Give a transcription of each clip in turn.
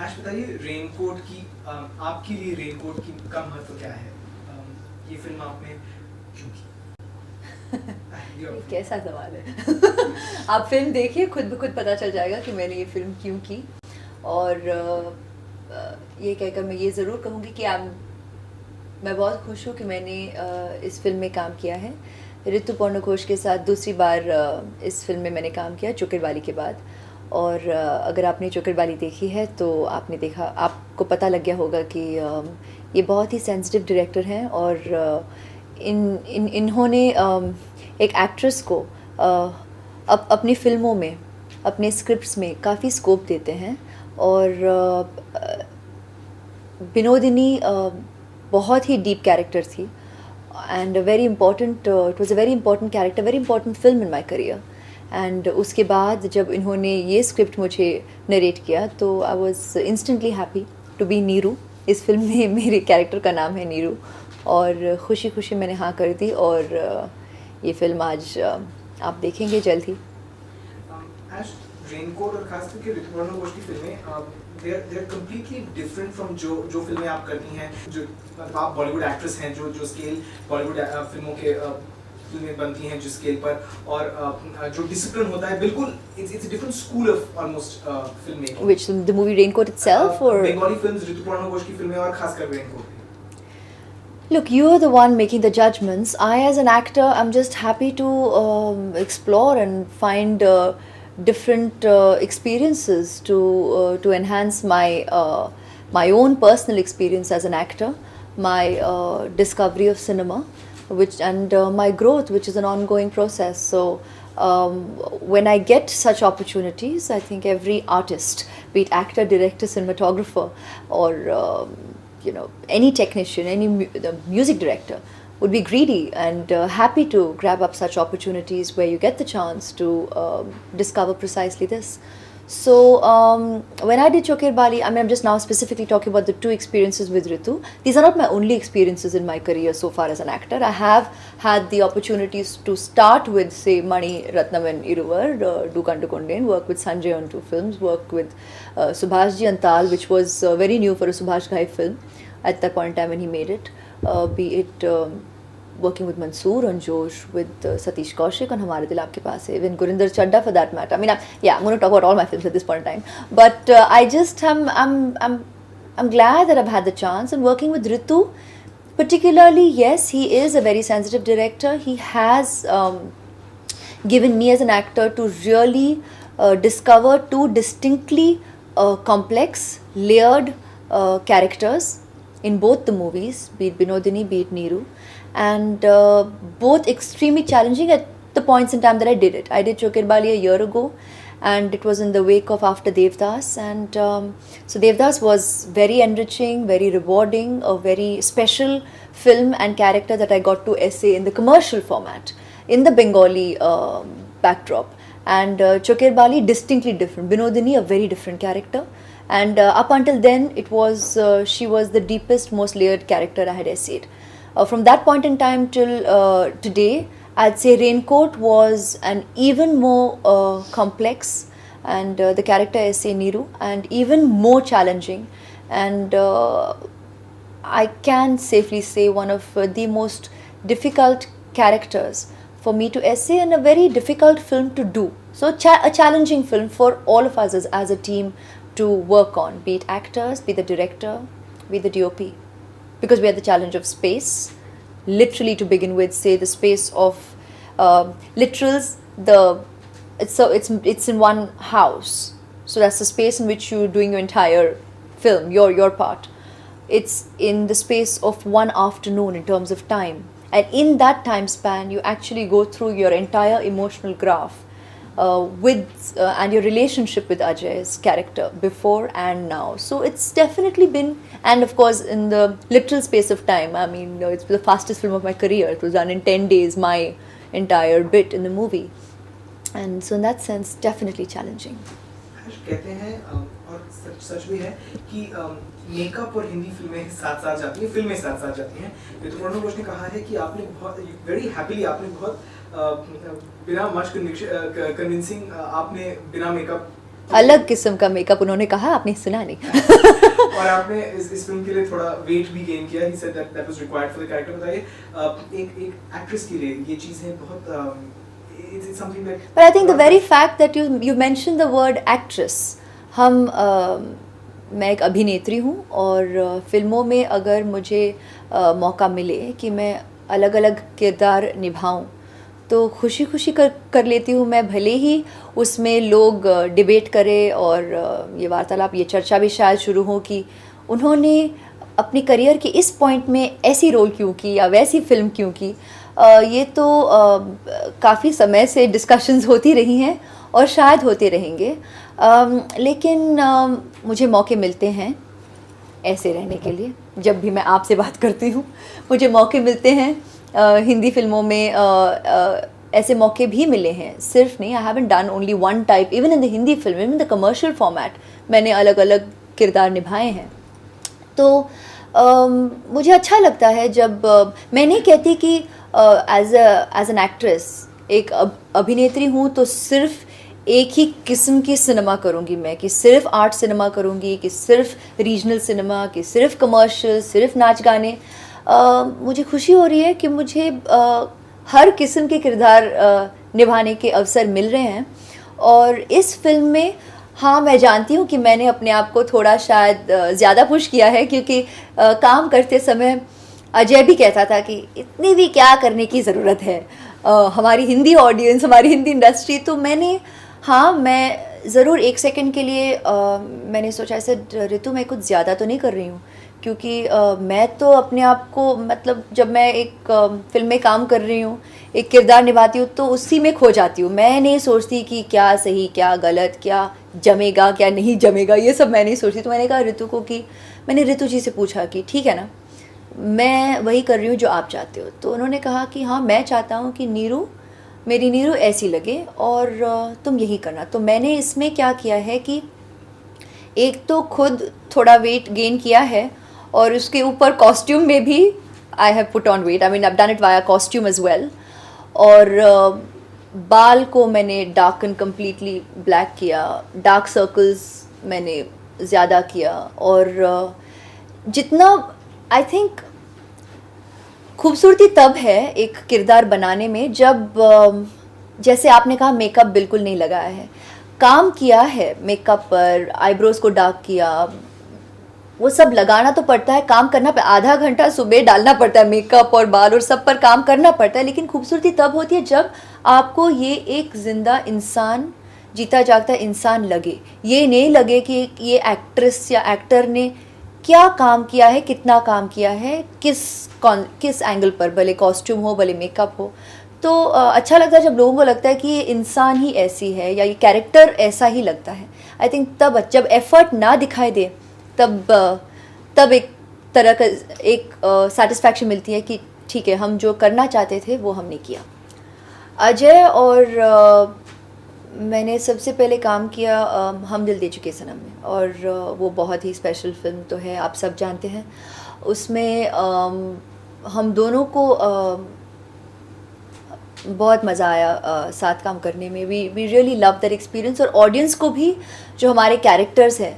ऐश बताइए रेनकोट की आपके लिए रेनकोट की का महत्व क्या है? ये फिल्म आपने क्यों की? कैसा सवाल है। आप फिल्म देखिए, खुद ब खुद पता चल जाएगा कि मैंने ये फिल्म क्यों की। और ये कहकर मैं ये ज़रूर कहूँगी कि मैं बहुत खुश हूँ कि मैंने इस फिल्म में काम किया है। ऋतुपर्णा घोष के साथ दूसरी बार इस फिल्म में मैंने काम किया चोकर बाली के बाद। और अगर आपने चोकर बाली देखी है तो आपको पता लग गया होगा कि ये बहुत ही सेंसिटिव डायरेक्टर हैं और इन्होंने एक एक्ट्रेस को अपनी फिल्मों में, अपने स्क्रिप्ट्स में काफ़ी स्कोप देते हैं। और बिनोदिनी बहुत ही डीप कैरेक्टर थी and very important, it was a very important character, very important film in my career. And उसके बाद जब इन्होंने ये स्क्रिप्ट मुझे नरेट किया तो I was instantly happy to be Neeru. इस फिल्म में मेरे कैरेक्टर का नाम है नीरू और खुशी खुशी मैंने हाँ कर दी। और ये फिल्म आज आप देखेंगे जल्द ही। रेनकोट और खास करके ऋतुपर्णा घोष की फिल्में they are completely different from जो फिल्में आप करती हैं, जो आप बॉलीवुड एक्ट्रेस हैं, जो स्केल बॉलीवुड फिल्मों के फिल्में बनती हैं जिस स्केल पर, और जो डिसिप्लिन होता है बिल्कुल it's a different school of almost film making. Which the movie Raincoat itself or Bengali films Rituparna Ghosh की फिल्में और खासकर raincoat? Look, you are the one making the judgments. I, as an actor, I'm just happy to explore and find different experiences to enhance my own personal experience as an actor, my discovery of cinema, and my growth, which is an ongoing process. So when I get such opportunities, I think every artist, be it actor, director, cinematographer, or any technician, the music director, would be greedy and happy to grab up such opportunities where you get the chance to discover precisely this. So when I did Chokher Bali, I mean, I'm just now specifically talking about the two experiences with Ritu. These are not my only experiences in my career so far as an actor. I have had the opportunities to start with, say, Mani Ratnam and Niru, do Kandu Konden, work with Sanjay on 2 films, work with Subhash Ghei on Taal, which was very new for a Subhash Ghei film at that point in time when he made it. Be it working with Mansoor on Josh, with Satish Kaushik on Hamare Dil Aapke Paas Hai, even Gurinder Chadha for that matter. I mean, I'm going to talk about all my films at this point in time. But I'm glad that I've had the chance. And working with Ritu, particularly, yes, he is a very sensitive director. He has given me as an actor to really discover 2 distinctly complex, layered characters in both the movies, be it Binodini, be it Neeru, and both extremely challenging at the points in time that I did it. I did Chokher Bali a year ago, and it was in the wake of after Devdas, and so Devdas was very enriching, very rewarding, a very special film and character that I got to essay in the commercial format, in the Bengali backdrop. And Chokher Bali, distinctly different. Binodini, a very different character. And up until then, she was the deepest, most layered character I had essayed. From that point in time till today, I'd say Raincoat was an even more complex, and the character essay Neeru, and even more challenging. And I can safely say one of the most difficult characters for me to essay, and a very difficult film to do. So a challenging film for all of us as a team to work on, be it actors, be the director, be the DOP, because we had the challenge of space, literally to begin with, say the space of literals. It's in one house, so that's the space in which you're doing your entire film, your part. It's in the space of one afternoon in terms of time, and in that time span, you actually go through your entire emotional graph. And your relationship with Ajay's character before and now. So it's definitely been, and of course in the literal space of time, I mean, it's the fastest film of my career. It was done in 10 days, my entire bit in the movie. And so in that sense, definitely challenging. कहते हैं और सच भी है कि makeup और हिंदी फिल्में साथ साथ जाती हैं, फिल्में साथ साथ जाती हैं। ऋतुपर्णा घोष ने कहा है कि आपने बहुत वेरी हैप्पीली, आपने बहुत बिना मच कन्विंसिंग, आपने बिना मेकअप अलग किस्म का मेकअप उन्होंने कहा, आपने सुना नहीं। और आपने इस फिल्म के लिए थोड़ा वेट भी गेन किया, he said that was required for the character. बताइए एक एक्ट्रेस के लिए ये चीज़ें बहुत it's something that, but I think the very fact that you mentioned the word actress, हम मैं एक अभिनेत्री हूँ और फिल्मों में अगर मुझे मौका मिले कि मैं अलग अलग किरदार निभाऊं तो खुशी खुशी कर लेती हूँ मैं, भले ही उसमें लोग डिबेट करें और ये वार्तालाप, ये चर्चा भी शायद शुरू हो कि उन्होंने अपनी करियर के इस पॉइंट में ऐसी रोल क्यों की या वैसी फिल्म क्यों की। ये तो काफ़ी समय से डिस्कशंस होती रही हैं और शायद होते रहेंगे, लेकिन मुझे मौके मिलते हैं ऐसे रहने के लिए। जब भी मैं आपसे बात करती हूँ मुझे मौके मिलते हैं, हिंदी फिल्मों में ऐसे मौके भी मिले हैं, सिर्फ नहीं। I haven't done only one type, even in the Hindi film, even the commercial format मैंने अलग अलग किरदार निभाए हैं। तो मुझे अच्छा लगता है जब मैं नहीं कहती कि एज एन एक्ट्रेस, एक अभिनेत्री हूँ तो सिर्फ एक ही किस्म की सिनेमा करूँगी मैं, कि सिर्फ आर्ट सिनेमा करूँगी, कि सिर्फ रीजनल सिनेमा, कि सिर्फ कमर्शियल, सिर्फ नाच गाने। मुझे खुशी हो रही है कि मुझे हर किस्म के किरदार निभाने के अवसर मिल रहे हैं। और इस फिल्म में हाँ, मैं जानती हूँ कि मैंने अपने आप को थोड़ा शायद ज़्यादा पुश किया है, क्योंकि काम करते समय अजय भी कहता था कि इतनी भी क्या करने की ज़रूरत है, हमारी हिंदी ऑडियंस, हमारी हिंदी इंडस्ट्री। तो मैं ज़रूर एक सेकंड के लिए मैंने सोचा ऐसे, ऋतु मैं कुछ ज़्यादा तो नहीं कर रही हूँ, क्योंकि मैं तो अपने आप को, मतलब जब मैं एक फिल्म में काम कर रही हूँ, एक किरदार निभाती हूँ तो उसी में खो जाती हूँ। मैं नहीं सोचती कि क्या सही क्या गलत, क्या जमेगा क्या नहीं जमेगा, ये सब मैं नहीं सोचती। तो मैंने कहा ऋतु को कि मैंने ऋतु जी से पूछा कि ठीक है ना, मैं वही कर रही हूँ जो आप चाहते हो। तो उन्होंने कहा कि हाँ, मैं चाहता हूँ कि नीरू, मेरी नीरू ऐसी लगे और तुम यही करना। तो मैंने इसमें क्या किया है कि एक तो खुद थोड़ा वेट गेन किया है और उसके ऊपर कॉस्ट्यूम में भी I have put on weight, I mean I have done it via costume as well. और बाल को मैंने डार्कन कम्प्लीटली ब्लैक किया, डार्क सर्कल्स मैंने ज़्यादा किया। और जितना आई थिंक खूबसूरती तब है एक किरदार बनाने में जब जैसे आपने कहा मेकअप बिल्कुल नहीं लगाया है, काम किया है मेकअप पर, आईब्रोज को डार्क किया, वो सब लगाना तो पड़ता है, काम करना, आधा घंटा सुबह डालना पड़ता है मेकअप और बाल और सब पर काम करना पड़ता है। लेकिन खूबसूरती तब होती है जब आपको ये एक जिंदा इंसान, जीता जागता इंसान लगे। ये नहीं लगे कि ये एक्ट्रेस या एक्टर ने क्या काम किया है, कितना काम किया है, किस एंगल पर, भले कॉस्ट्यूम हो भले मेकअप हो। तो अच्छा लगता है जब लोगों को लगता है कि ये इंसान ही ऐसी है या ये कैरेक्टर ऐसा ही लगता है। आई थिंक तब जब एफर्ट ना दिखाई दे तब एक तरह का एक सेटिस्फैक्शन मिलती है कि ठीक है, हम जो करना चाहते थे वो हमने किया। अजय और मैंने सबसे पहले काम किया हम दिल दे चुके सनम में, और वो बहुत ही स्पेशल फिल्म तो है, आप सब जानते हैं। उसमें हम दोनों को बहुत मज़ा आया साथ काम करने में। We really love that experience. और ऑडियंस को भी, जो हमारे कैरेक्टर्स हैं,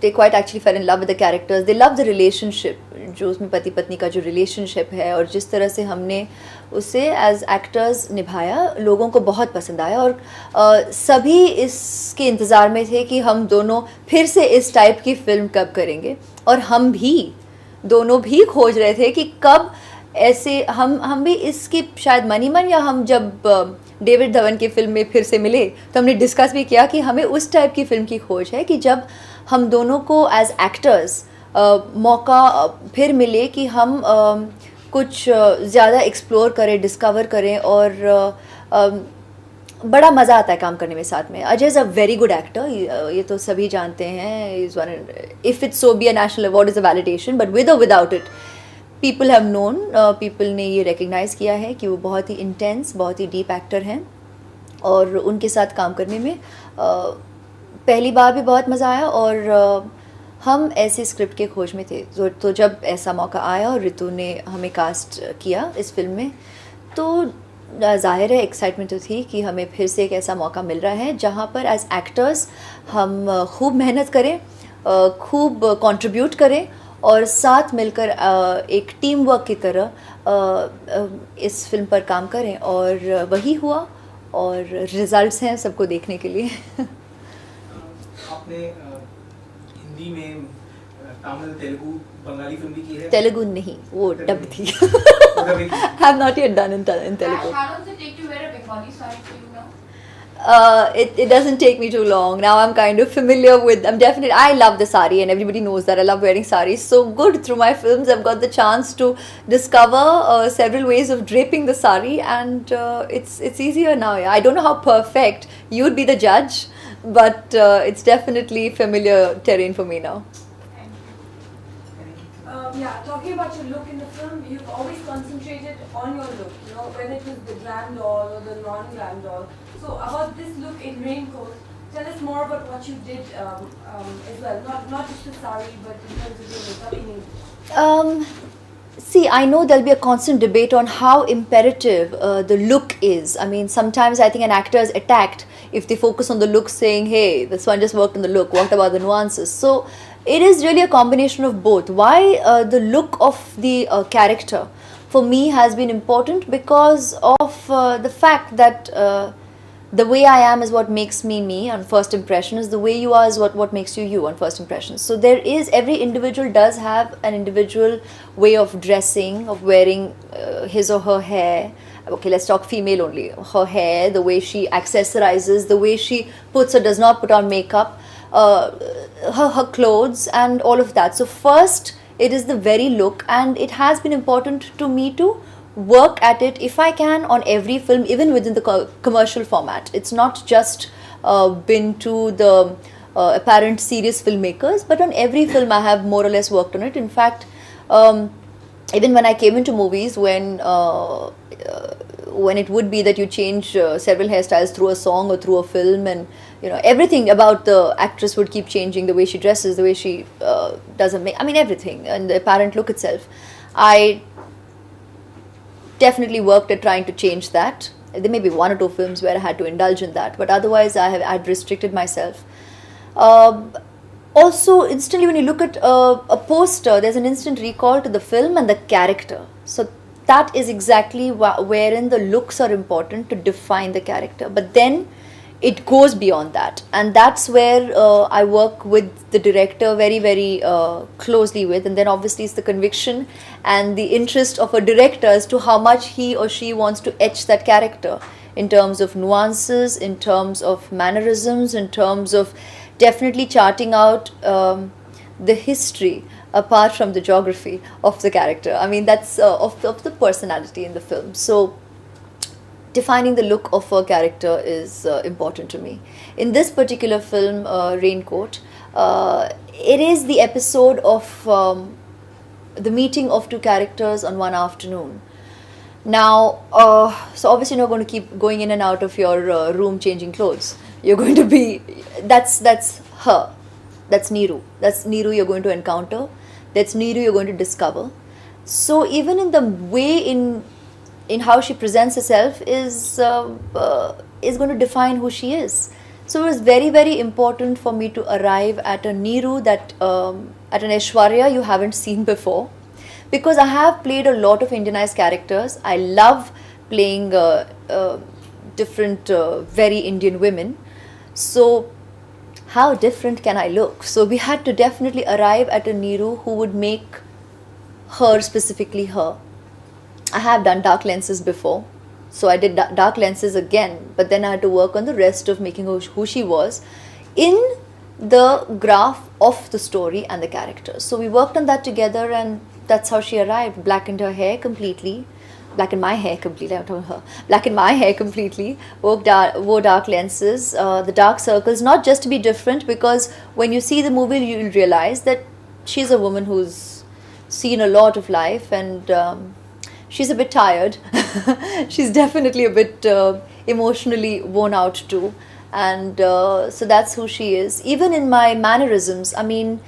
they quite actually fell in love with the characters. They love the relationship, जो उसमें पति पत्नी का जो रिलेशनशिप है और जिस तरह से हमने उसे एज एक्टर्स निभाया, लोगों को बहुत पसंद आया। और सभी इसके इंतज़ार में थे कि हम दोनों फिर से इस टाइप की फिल्म कब करेंगे। और हम भी दोनों भी खोज रहे थे कि कब ऐसे हम भी इसकी शायद मनी मन, या हम जब डेविड धवन की फिल्म में फिर से मिले तो हमने डिस्कस भी किया कि हमें उस टाइप की फिल्म की खोज है कि जब हम दोनों को एज एक्टर्स मौका फिर मिले कि हम कुछ ज़्यादा एक्सप्लोर करें, डिस्कवर करें। और बड़ा मज़ा आता है काम करने में साथ में। Ajay is a very good actor, ये तो सभी जानते हैं। Is one, if it's so be a national award is a validation, but with और without it people have known, people ने ये रिकग्नाइज़ किया है कि वो बहुत ही इंटेंस, बहुत ही डीप एक्टर हैं। और उनके साथ काम करने में पहली बार भी बहुत मज़ा आया। और हम ऐसे स्क्रिप्ट के खोज में थे, तो जब ऐसा मौका आया और ऋतु ने हमें कास्ट किया इस फिल्म में, तो ज़ाहिर है एक्साइटमेंट तो थी कि हमें फिर से एक ऐसा मौका मिल रहा है जहाँ पर एज एक्टर्स हम खूब मेहनत करें, खूब कंट्रीब्यूट करें और साथ मिलकर एक टीम वर्क की तरह इस फिल्म पर काम करें, और वही हुआ और रिजल्ट्स हैं सबको देखने के लिए। आपने हिंदी में तमिल, तेलुगु, बंगाली फिल्म भी की है? तेलुगु नहीं, वो डब थी। I have not yet done in Telugu. How long does it take to wear a Bengali sari for you now? It doesn't take me too long. Now I'm kind of familiar with, I love the sari and everybody knows that I love wearing saris. So good, through my films I've got the chance to discover several ways of draping the sari, and it's easier now. Yeah. I don't know how perfect, you'd be the judge, but it's definitely familiar terrain for me now. Yeah, talking about your look in the film, you've always concentrated on your look, you know, whether it was the glam doll or the non-glam doll. So about this look in Raincoat, tell us more about what you did as well, not just the sari, but in terms of your makeup in English. See, I know there'll be a constant debate on how imperative the look is. I mean, sometimes I think an actor is attacked if they focus on the look, saying, hey, this one just worked on the look, what about the nuances? So it is really a combination of both. Why the look of the character for me has been important because of the fact that the way I am is what makes me me on first impression, is the way you are is what makes you you on first impression. So there is, every individual does have an individual way of dressing, of wearing his or her hair. Okay, let's talk female only. Her hair, the way she accessorizes, the way she puts or does not put on makeup, her clothes and all of that. So first it is the very look, and it has been important to me to work at it if I can on every film, even within the commercial format. It's not just been to the apparent serious filmmakers, but on every film I have more or less worked on it. In fact, even when I came into movies, when it would be that you change several hairstyles through a song or through a film, and you know, everything about the actress would keep changing, the way she dresses, the way she does her makeup, I mean everything, and the apparent look itself. I definitely worked at trying to change that. There may be one or two films where I had to indulge in that, but otherwise I'd restricted myself. Also, instantly when you look at a poster, there's an instant recall to the film and the character. So that is exactly wherein the looks are important to define the character. But then it goes beyond that, and that's where I work with the director very, very closely with, and then obviously it's the conviction and the interest of a director as to how much he or she wants to etch that character in terms of nuances, in terms of mannerisms, in terms of definitely charting out the history apart from the geography of the character. I mean, that's of the personality in the film. So defining the look of a character is important to me. In this particular film, Raincoat, it is the episode of the meeting of two characters on one afternoon. Now, so obviously you're not going to keep going in and out of your room changing clothes. You're going to be, that's her, that's Neeru. That's Neeru you're going to encounter. That's Neeru you're going to discover. So even in the way in how she presents herself is going to define who she is. So it was very, very important for me to arrive at a Neeru that at an Aishwarya you haven't seen before, because I have played a lot of Indianized characters. I love playing different very Indian women. So how different can I look? So we had to definitely arrive at a Neeru who would make her specifically her. I have done dark lenses before, so I did dark lenses again, but then I had to work on the rest of making who she was in the graph of the story and the characters. So we worked on that together, and that's how she arrived. Blackened her hair completely, blackened my hair completely, I'm talking her, blackened my hair completely, wore dark lenses, the dark circles, not just to be different, because when you see the movie you'll realize that she's a woman who's seen a lot of life, and she's a bit tired. She's definitely a bit emotionally worn out too. And so that's who she is. Even in my mannerisms, I mean,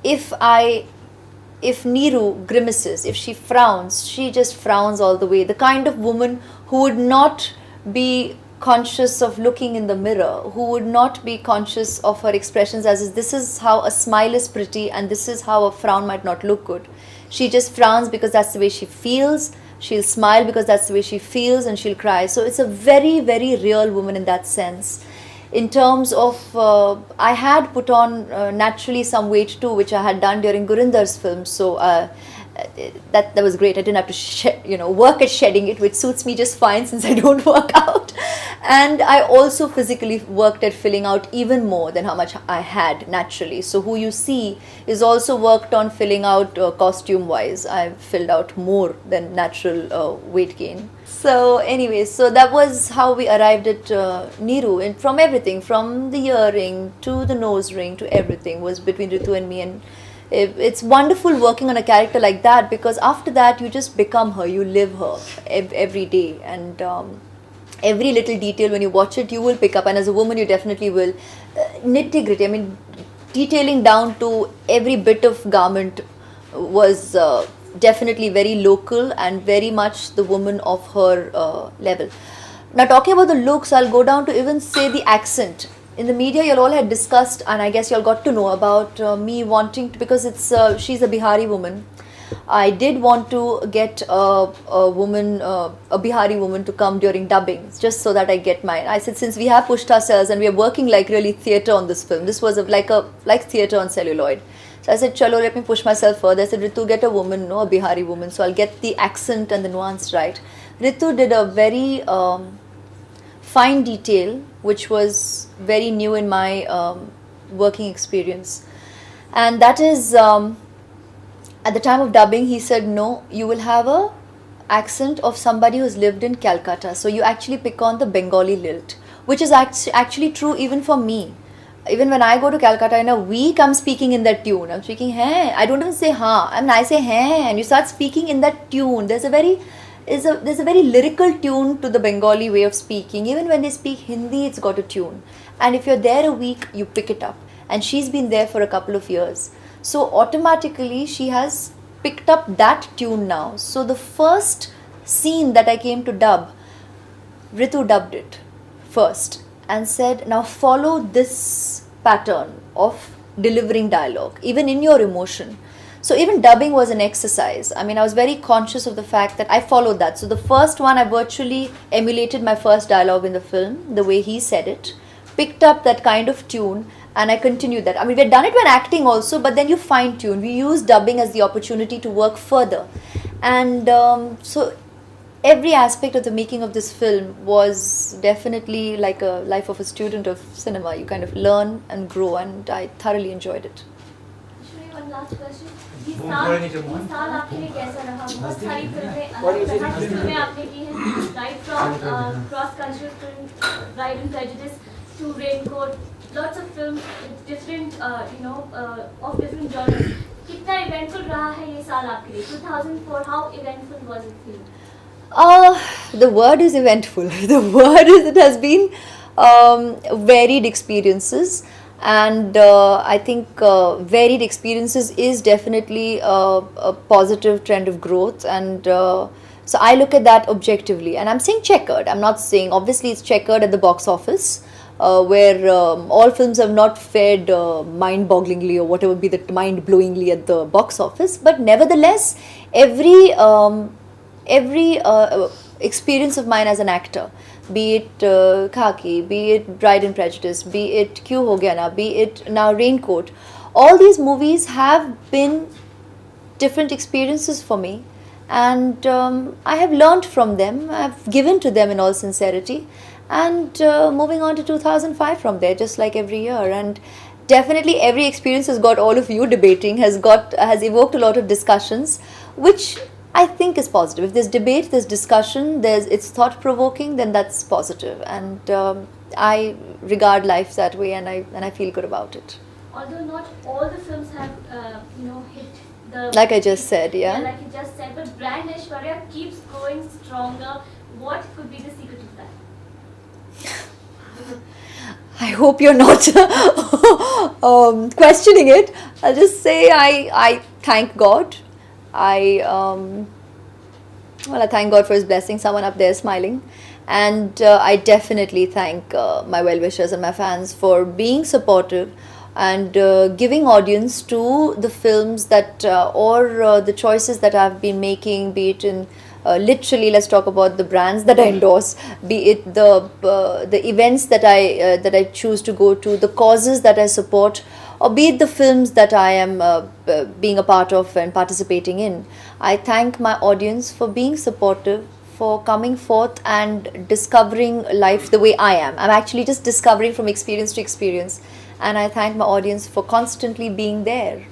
if I if Neeru grimaces, if she frowns, she just frowns all the way. The kind of woman who would not be conscious of looking in the mirror, who would not be conscious of her expressions as is, this is how a smile is pretty and this is how a frown might not look good. She just frowns because that's the way she feels. She'll smile because that's the way she feels, and she'll cry. So it's a very, very real woman in that sense. In terms of, I had put on naturally some weight too, which I had done during Gurinder's film. So that was great. I didn't have to work at shedding it, which suits me just fine since I don't work out. And I also physically worked at filling out even more than how much I had naturally. So who you see is also worked on filling out costume wise. I filled out more than natural weight gain. So anyway, so that was how we arrived at Neeru, and from everything, from the earring to the nose ring to everything was between Ritu and me. And it's wonderful working on a character like that, because after that you just become her, you live her every day, and every little detail when you watch it you will pick up, and as a woman you definitely will. Nitty gritty, I mean detailing down to every bit of garment was definitely very local and very much the woman of her level. Now talking about the looks, I'll go down to even say the accent. In the media, you all had discussed, and I guess you all got to know about me wanting to, because she's a Bihari woman. I did want to get a woman, a Bihari woman to come during dubbing, just so that I get mine. I said, since we have pushed ourselves and we are working like really theatre on this film, this was like theatre on celluloid. So I said, chalo, let me push myself further. I said, Ritu, get a woman, no, a Bihari woman, so I'll get the accent and the nuance right. Ritu did a very fine detail, which was very new in my working experience, and that is at the time of dubbing he said, no, you will have a accent of somebody who's lived in Calcutta, so you actually pick on the Bengali lilt, which is actually true even for me. Even when I go to Calcutta in a week, I'm speaking in that tune. I'm speaking hai. I don't even say ha. I mean, I say hai, and you start speaking in that tune. There's a very lyrical tune to the Bengali way of speaking. Even when they speak Hindi, it's got a tune. And if you're there a week, you pick it up. And she's been there for a couple of years. So automatically, she has picked up that tune now. So the first scene that I came to dub, Ritu dubbed it first and said, now follow this pattern of delivering dialogue, even in your emotion. So even dubbing was an exercise. I mean, I was very conscious of the fact that I followed that. So the first one, I virtually emulated my first dialogue in the film, the way he said it, picked up that kind of tune, and I continued that. I mean, we had done it when acting also, but then you fine tune. We used dubbing as the opportunity to work further. And so every aspect of the making of this film was definitely like a life of a student of cinema. You kind of learn and grow, and I thoroughly enjoyed it. One last question. ये साल आपके लिए कैसा रहा? बहुत सारी फिल्में अलग तरह की फिल्में आपने की हैं, right from cross cultural film, Pride and Prejudice to Raincoat, lots of films with different of different genres. कितना eventful रहा है ये साल आपके लिए? 2004, how eventful was it for you? The word is eventful. The word is, it has been varied experiences. And I think varied experiences is definitely a positive trend of growth, and so I look at that objectively, and I'm saying checkered. I'm not saying, obviously it's checkered at the box office, where all films have not fared mind-bogglingly or whatever be the mind-blowingly at the box office, but nevertheless every experience of mine as an actor, be it Khaki, be it Pride and Prejudice, be it Kyun Ho Gaya Na, be it now Raincoat, all these movies have been different experiences for me, and I have learnt from them, I have given to them in all sincerity, and moving on to 2005 from there, just like every year. And definitely every experience has got all of you debating, has evoked a lot of discussions, which I think is positive. If there's debate, there's discussion, it's thought-provoking, then that's positive. And I regard life that way, and I feel good about it. Although not all the films have, hit the... Like I just said, yeah? Yeah, like you just said, but brand Aishwarya keeps growing stronger. What could be the secret of that? I hope you're not questioning it. I'll just say I thank God. I thank God for His blessing. Someone up there smiling. And I definitely thank my well-wishers and my fans for being supportive and giving audience to the films that or the choices that I've been making, be it in literally, let's talk about the brands that I endorse, be it the events that I choose to go to, the causes that I support, or be it the films that I am being a part of and participating in. I thank my audience for being supportive, for coming forth and discovering life the way I am. I'm actually just discovering from experience to experience. And I thank my audience for constantly being there.